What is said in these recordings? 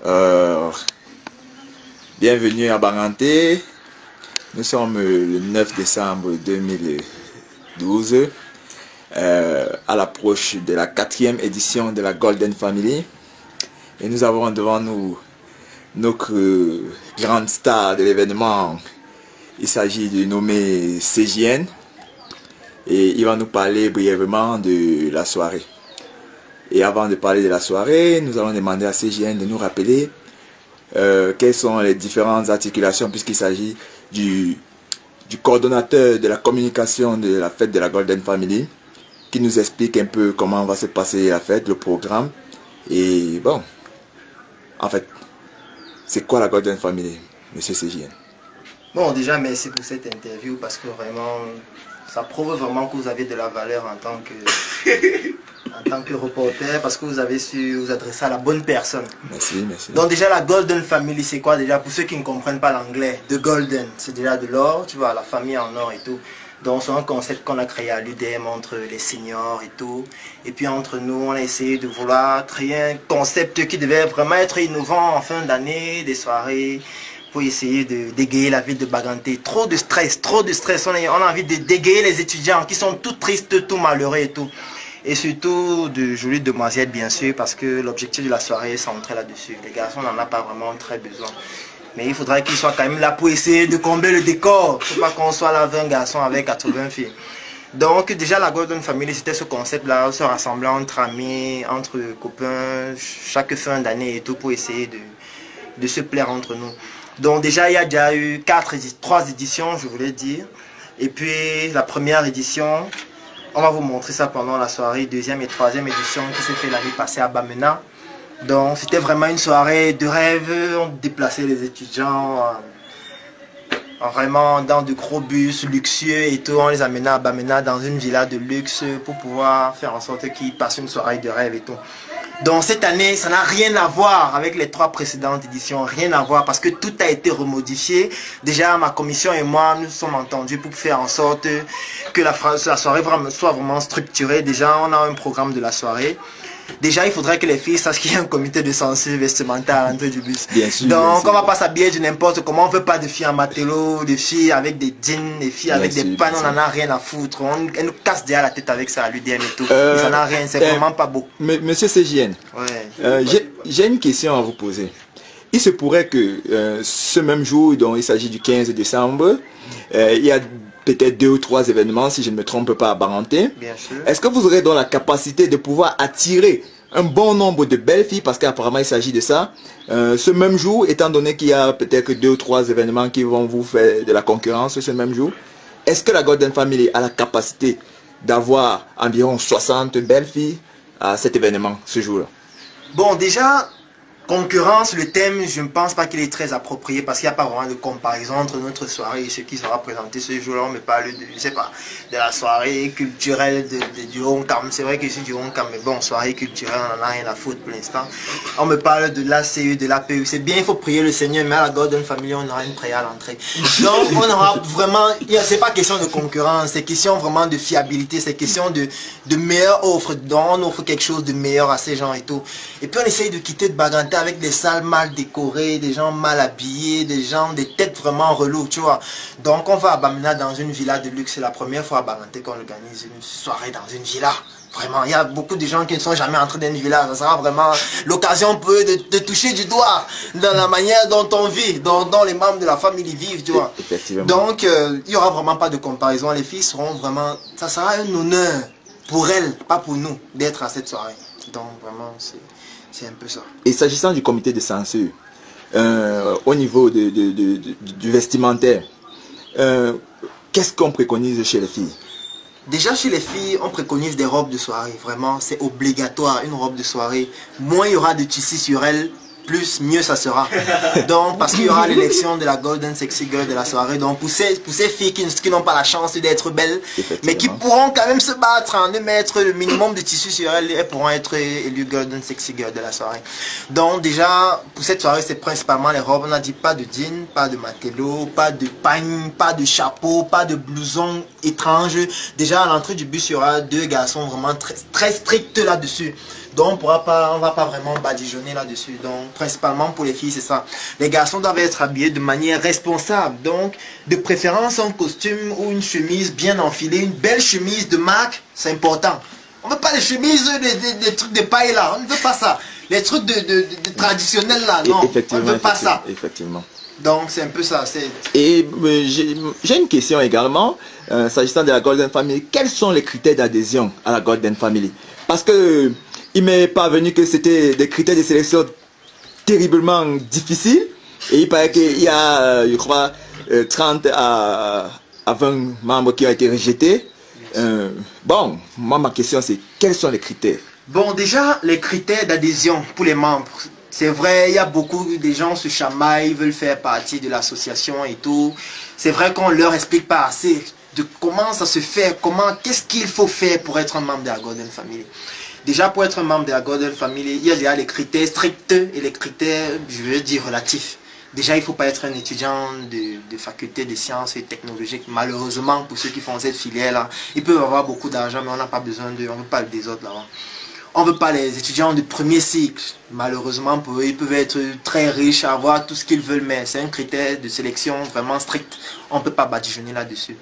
Euh, Bienvenue à Banganté. Nous sommes le 9 décembre 2012, à l'approche de la 4e édition de la Golden Family. Et nous avons devant nous notre grande star de l'événement. Il s'agit de nommer CJN. Et il va nous parler brièvement de la soirée. Et avant de parler de la soirée, nous allons demander à CJN de nous rappeler quelles sont les différentes articulations, puisqu'il s'agit du coordonnateur de la communication de la fête de la Golden Family, qui nous explique un peu comment va se passer la fête, le programme. Et bon, en fait, c'est quoi la Golden Family, monsieur CJN? Bon, déjà, merci pour cette interview parce que vraiment, ça prouve vraiment que vous avez de la valeur en tant que reporter, parce que vous avez su vous adresser à la bonne personne. Merci, merci. Donc déjà, la Golden Family, c'est quoi déjà? Pour ceux qui ne comprennent pas l'anglais, The Golden, c'est déjà de l'or, tu vois, la famille en or et tout. Donc c'est un concept qu'on a créé à l'UDM entre les seniors et tout. Et puis entre nous, on a essayé de vouloir créer un concept qui devait vraiment être innovant en fin d'année, des soirées, pour essayer de dégayer la ville de Banganté. Trop de stress, trop de stress. On a envie de dégayer les étudiants qui sont tout tristes, tout malheureux et tout. Et surtout de jolies demoiselles, bien sûr, parce que l'objectif de la soirée est centré là-dessus. Les garçons n'en ont pas vraiment très besoin. Mais il faudrait qu'ils soient quand même là pour essayer de combler le décor. Il ne faut pas qu'on soit là 20 garçons avec 80 filles. Donc déjà la Golden Family, c'était ce concept-là, se rassembler entre amis, entre copains, chaque fin d'année et tout, pour essayer de se plaire entre nous. Donc déjà, il y a déjà eu 3 éditions, je voulais dire. Et puis la première édition, on va vous montrer ça pendant la soirée, 2e et 3e édition qui s'est fait l'année passée à Bamena. Donc c'était vraiment une soirée de rêve. On déplaçait les étudiants vraiment dans de gros bus luxueux et tout. On les amenait à Bamena dans une villa de luxe pour pouvoir faire en sorte qu'ils passent une soirée de rêve et tout. Donc cette année, ça n'a rien à voir avec les 3 précédentes éditions, rien à voir parce que tout a été remodifié. Déjà, ma commission et moi, nous sommes entendus pour faire en sorte que la soirée soit vraiment structurée. Déjà, on a un programme de la soirée. Déjà, il faudrait que les filles sachent qu'il y a un comité de censure vestimentaire à l'entrée du bus. Bien sûr, donc, bien sûr. On ne va pas s'habiller de n'importe comment. On ne veut pas de filles en matelot, de filles avec des jeans, des filles avec des pannes. On n'en a rien à foutre. Elle nous casse déjà la tête avec ça à l'UDM et tout. Ça n'a rien, c'est vraiment pas beau. Monsieur CJN, ouais, j'ai une question à vous poser. Il se pourrait que ce même jour, dont il s'agit du 15 décembre, il y a peut-être 2 ou 3 événements, si je ne me trompe pas, à Banganté. Bien sûr. Est-ce que vous aurez donc la capacité de pouvoir attirer un bon nombre de belles filles, parce qu'apparemment il s'agit de ça, ce même jour, étant donné qu'il y a peut-être 2 ou 3 événements qui vont vous faire de la concurrence ce même jour, est-ce que la Golden Family a la capacité d'avoir environ 60 belles filles à cet événement, ce jour-là? Bon, déjà, concurrence, le thème, je ne pense pas qu'il est très approprié parce qu'il n'y a pas vraiment de comparaison entre notre soirée et ce qui sera présenté ce jour-là. On me parle de, je sais pas, de la soirée culturelle du Honkam. C'est vrai que je suis du Honkam, mais bon, soirée culturelle, on n'en a rien à foutre pour l'instant. On me parle de l'ACU, de l'APU. C'est bien, il faut prier le Seigneur, mais à la Golden Family, on aura une prière à l'entrée. Donc, on aura vraiment, c'est pas question de concurrence, c'est question vraiment de fiabilité, c'est question de meilleure offre. Donc, on offre quelque chose de meilleur à ces gens et tout. Et puis, on essaye de quitter de Banganté avec des salles mal décorées, des gens mal habillés, des têtes vraiment relous, tu vois. Donc on va à Bamena dans une villa de luxe. C'est la première fois à Banganté qu'on organise une soirée dans une villa. Vraiment, il y a beaucoup de gens qui ne sont jamais entrés dans une villa. Ça sera vraiment l'occasion pour eux de toucher du doigt dans la manière dont on vit, dont les membres de la famille vivent, tu vois. Donc il n'y aura vraiment pas de comparaison. Les filles seront vraiment... Ça sera un honneur pour elles, pas pour nous, d'être à cette soirée. Donc vraiment, c'est un peu ça. Et s'agissant du comité de censure, au niveau du vestimentaire, qu'est-ce qu'on préconise chez les filles? Déjà chez les filles, on préconise des robes de soirée. Vraiment, c'est obligatoire, une robe de soirée. Moins il y aura de tissus sur elle, plus mieux ça sera. Donc, parce qu'il y aura l'élection de la Golden Sexy Girl de la soirée. Donc, pour ces filles qui n'ont pas la chance d'être belles, mais qui pourront quand même se battre en de mettre le minimum de tissu sur elles, elles pourront être élues Golden Sexy Girl de la soirée. Donc, déjà, pour cette soirée, c'est principalement les robes. On a dit pas de jean, pas de matelot, pas de pagne, pas de chapeau, pas de blouson étrange. Déjà, à l'entrée du bus, il y aura 2 garçons vraiment très stricts là-dessus. Donc on va pas vraiment badigeonner là-dessus. Donc principalement pour les filles, c'est ça. Les garçons doivent être habillés de manière responsable. Donc de préférence un costume ou une chemise bien enfilée, une belle chemise de marque, c'est important. On ne veut pas les chemises, des trucs de paille là, on ne veut pas ça. Les trucs de traditionnels là, non, on ne veut pas ça. Effectivement. Donc c'est un peu ça. Et j'ai une question également, s'agissant de la Golden Family. Quels sont les critères d'adhésion à la Golden Family? Parce que il m'est parvenu que c'était des critères de sélection terriblement difficiles. Et il paraît qu'il y a, je crois, 30 à 20 membres qui ont été rejetés. Bon, moi ma question c'est, quels sont les critères? Bon, déjà, les critères d'adhésion pour les membres. C'est vrai, il y a beaucoup de gens se chamaillent, veulent faire partie de l'association et tout. C'est vrai qu'on leur explique pas assez de comment ça se fait, qu'est-ce qu'il faut faire pour être un membre de la Golden Family. Déjà, pour être un membre de la Golden Family, il y a déjà les critères stricts et les critères, je veux dire, relatifs. Déjà, il ne faut pas être un étudiant de faculté de sciences et technologiques. Malheureusement, pour ceux qui font cette filière-là, ils peuvent avoir beaucoup d'argent, mais on n'a pas besoin d'eux, on ne veut pas des autres là-bas. On ne veut pas les étudiants de premier cycle. Malheureusement, pour eux, ils peuvent être très riches, avoir tout ce qu'ils veulent, mais c'est un critère de sélection vraiment strict. On ne peut pas badigeonner là-dessus.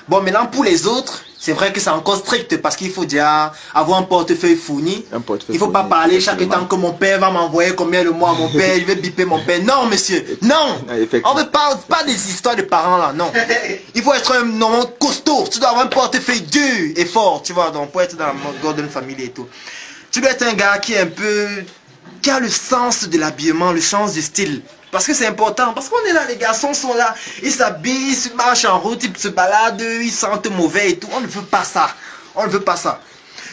Bon, maintenant, pour les autres, c'est vrai que c'est encore strict parce qu'il faut déjà avoir un portefeuille fourni. Il ne faut pas parler chaque temps que mon père va m'envoyer combien de mois, mon père, je vais biper mon père. Non, monsieur, non. On ne veut pas des histoires de parents là, non. Il faut être un homme costaud. Tu dois avoir un portefeuille dur et fort, tu vois, donc pour être dans la Golden Family et tout. Tu dois être un gars qui est un peu, qui a le sens de l'habillement, le sens du style. Parce que c'est important, parce qu'on est là, les garçons sont là, ils s'habillent, ils marchent en route, ils se baladent, ils sentent mauvais et tout. On ne veut pas ça. On ne veut pas ça.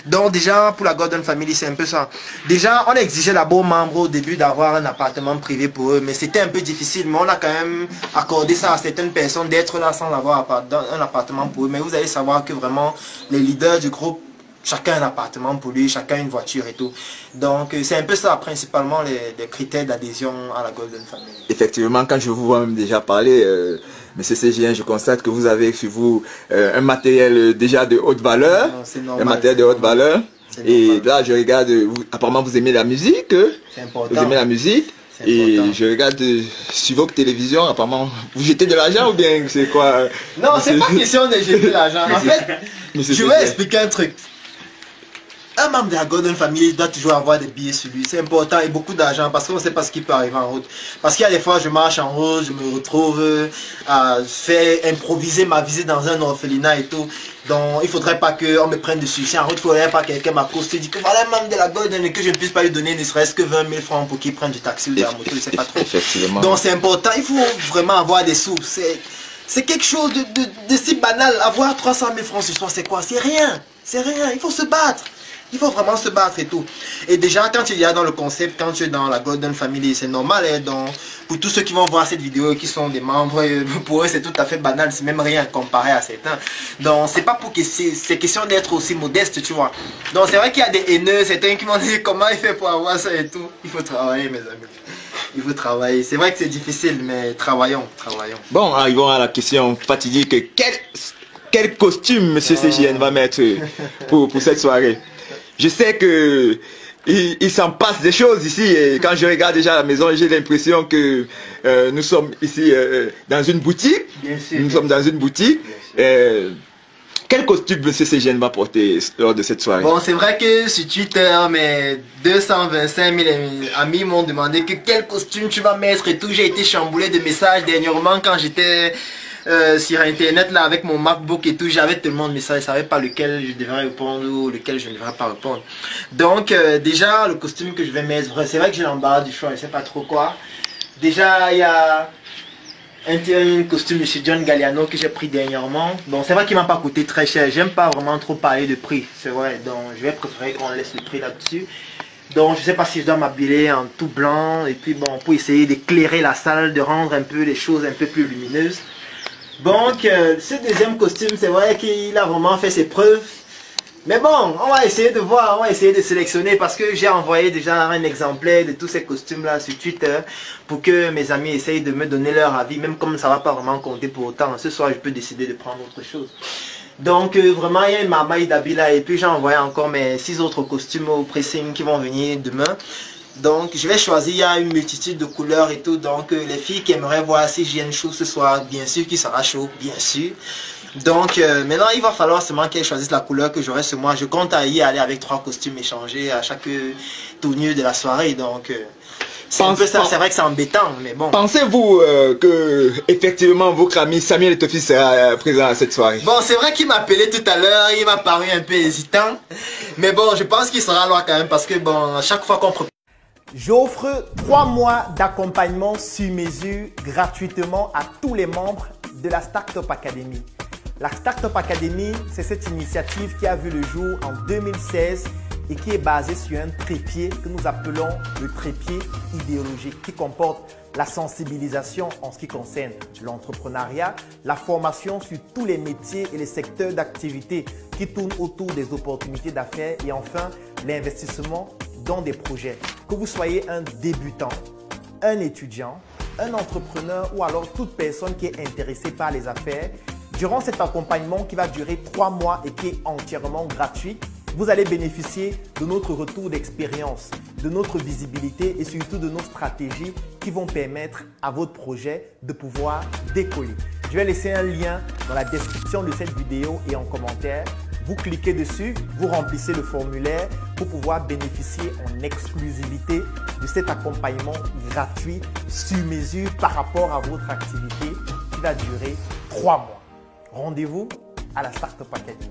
Donc déjà, pour la Golden Family, c'est un peu ça. Déjà, on exigeait d'abord aux membres au début d'avoir un appartement privé pour eux, mais c'était un peu difficile. Mais on a quand même accordé ça à certaines personnes d'être là sans avoir un appartement pour eux. Mais vous allez savoir que vraiment, les leaders du groupe, chacun a un appartement pour lui, chacun a une voiture et tout. Donc c'est un peu ça principalement les critères d'adhésion à la Golden Family. Effectivement, quand je vous vois même déjà parler, Monsieur CGN, je constate que vous avez sur vous un matériel déjà de haute valeur. Normal, un matériel de haute valeur. Et normal. là, je regarde, apparemment vous aimez la musique. C'est important. Vous aimez la musique. Et je regarde sur votre télévision, apparemment, vous jetez de l'argent ou bien c'est quoi? Non, c'est pas question de jeter de l'argent. En fait, je vais expliquer un truc. Un membre de la Golden Family doit toujours avoir des billets sur lui. C'est important et beaucoup d'argent parce qu'on ne sait pas ce qui peut arriver en route. Parce qu'il y a des fois, je marche en route, je me retrouve à faire improviser ma visite dans un orphelinat et tout. Donc, il ne faudrait pas qu'on me prenne dessus. Si en route, il ne faudrait pas que quelqu'un m'accoste et dit que voilà un membre de la Golden et que je ne puisse pas lui donner ne serait-ce que 20 000 francs pour qu'il prenne du taxi ou de la moto. Je ne sais pas trop. Effectivement. Donc, c'est important. Il faut vraiment avoir des sous. C'est quelque chose de si banal. Avoir 300 000 francs ce soir, c'est quoi? C'est rien. C'est rien. Il faut se battre. Il faut vraiment se battre et tout. Et déjà, quand il y a dans le concept, quand tu es dans la Golden Family, c'est normal. Hein, donc, pour tous ceux qui vont voir cette vidéo, qui sont des membres, pour eux, c'est tout à fait banal. C'est même rien comparé à certains. Donc, c'est pas pour que c'est question d'être aussi modeste, tu vois. Donc, c'est vrai qu'il y a des haineux, certains qui m'ont dit comment il fait pour avoir ça et tout. Il faut travailler, mes amis. Il faut travailler. C'est vrai que c'est difficile, mais travaillons, travaillons. Bon, arrivons à la question fatidique. Quel costume Monsieur CGN va mettre pour cette soirée? Je sais que il s'en passe des choses ici et quand je regarde déjà la maison, j'ai l'impression que nous sommes ici dans une boutique. Bien sûr. Nous sommes dans une boutique. Quel costume M. CGN va porter lors de cette soirée? Bon, c'est vrai que sur Twitter, mes 225 000 amis m'ont demandé que quel costume tu vas mettre et tout. J'ai été chamboulé de messages dernièrement quand j'étais sur internet là avec mon MacBook et tout. J'avais tellement de messages, je ne savais pas lequel je devrais répondre ou lequel je ne devrais pas répondre. Donc déjà, le costume que je vais mettre, c'est vrai que j'ai l'embarras du choix, je ne sais pas trop quoi. Déjà, il y a un costume de chez John Galliano que j'ai pris dernièrement. Bon, c'est vrai qu'il m'a pas coûté très cher. J'aime pas vraiment trop parler de prix. C'est vrai. Donc, je vais préférer qu'on laisse le prix là-dessus. Donc, je sais pas si je dois m'habiller en tout blanc. Et puis, bon, pour essayer d'éclairer la salle, de rendre un peu les choses un peu plus lumineuses. Donc, ce deuxième costume, c'est vrai qu'il a vraiment fait ses preuves. Mais bon, on va essayer de voir, on va essayer de sélectionner parce que j'ai envoyé déjà un exemplaire de tous ces costumes-là sur Twitter pour que mes amis essayent de me donner leur avis, même comme ça ne va pas vraiment compter pour autant. Ce soir, je peux décider de prendre autre chose. Donc vraiment, il y a une marmaille d'habits là. Et puis j'ai envoyé encore mes 6 autres costumes au pressing qui vont venir demain. Donc je vais choisir, il y a une multitude de couleurs et tout. Donc les filles qui aimeraient voir si j'ai une chaud ce soir, bien sûr qu'il sera chaud, bien sûr. Donc maintenant il va falloir seulement qu'elles choisissent la couleur que j'aurai ce mois. Je compte à y aller avec 3 costumes échangés à chaque tournure de la soirée. Donc c'est un peu ça, c'est vrai que c'est embêtant, mais bon. Pensez-vous que effectivement votre ami Samuel Etofi sera présent à cette soirée? Bon, c'est vrai qu'il m'a appelé tout à l'heure, il m'a paru un peu hésitant. Mais bon, je pense qu'il sera là quand même parce que bon, à chaque fois qu'on prépare. J'offre 3 mois d'accompagnement sur mesure gratuitement à tous les membres de la Startup Academy. La Startup Academy, c'est cette initiative qui a vu le jour en 2016 et qui est basée sur un trépied que nous appelons le trépied idéologique qui comporte la sensibilisation en ce qui concerne l'entrepreneuriat, la formation sur tous les métiers et les secteurs d'activité qui tournent autour des opportunités d'affaires et enfin l'investissement dans des projets. Que vous soyez un débutant, un étudiant, un entrepreneur ou alors toute personne qui est intéressée par les affaires, durant cet accompagnement qui va durer 3 mois et qui est entièrement gratuit, vous allez bénéficier de notre retour d'expérience, de notre visibilité et surtout de nos stratégies qui vont permettre à votre projet de pouvoir décoller. Je vais laisser un lien dans la description de cette vidéo et en commentaire. Vous cliquez dessus, vous remplissez le formulaire pour pouvoir bénéficier en exclusivité de cet accompagnement gratuit sur mesure par rapport à votre activité qui va durer 3 mois. Rendez-vous à la Startup Academy.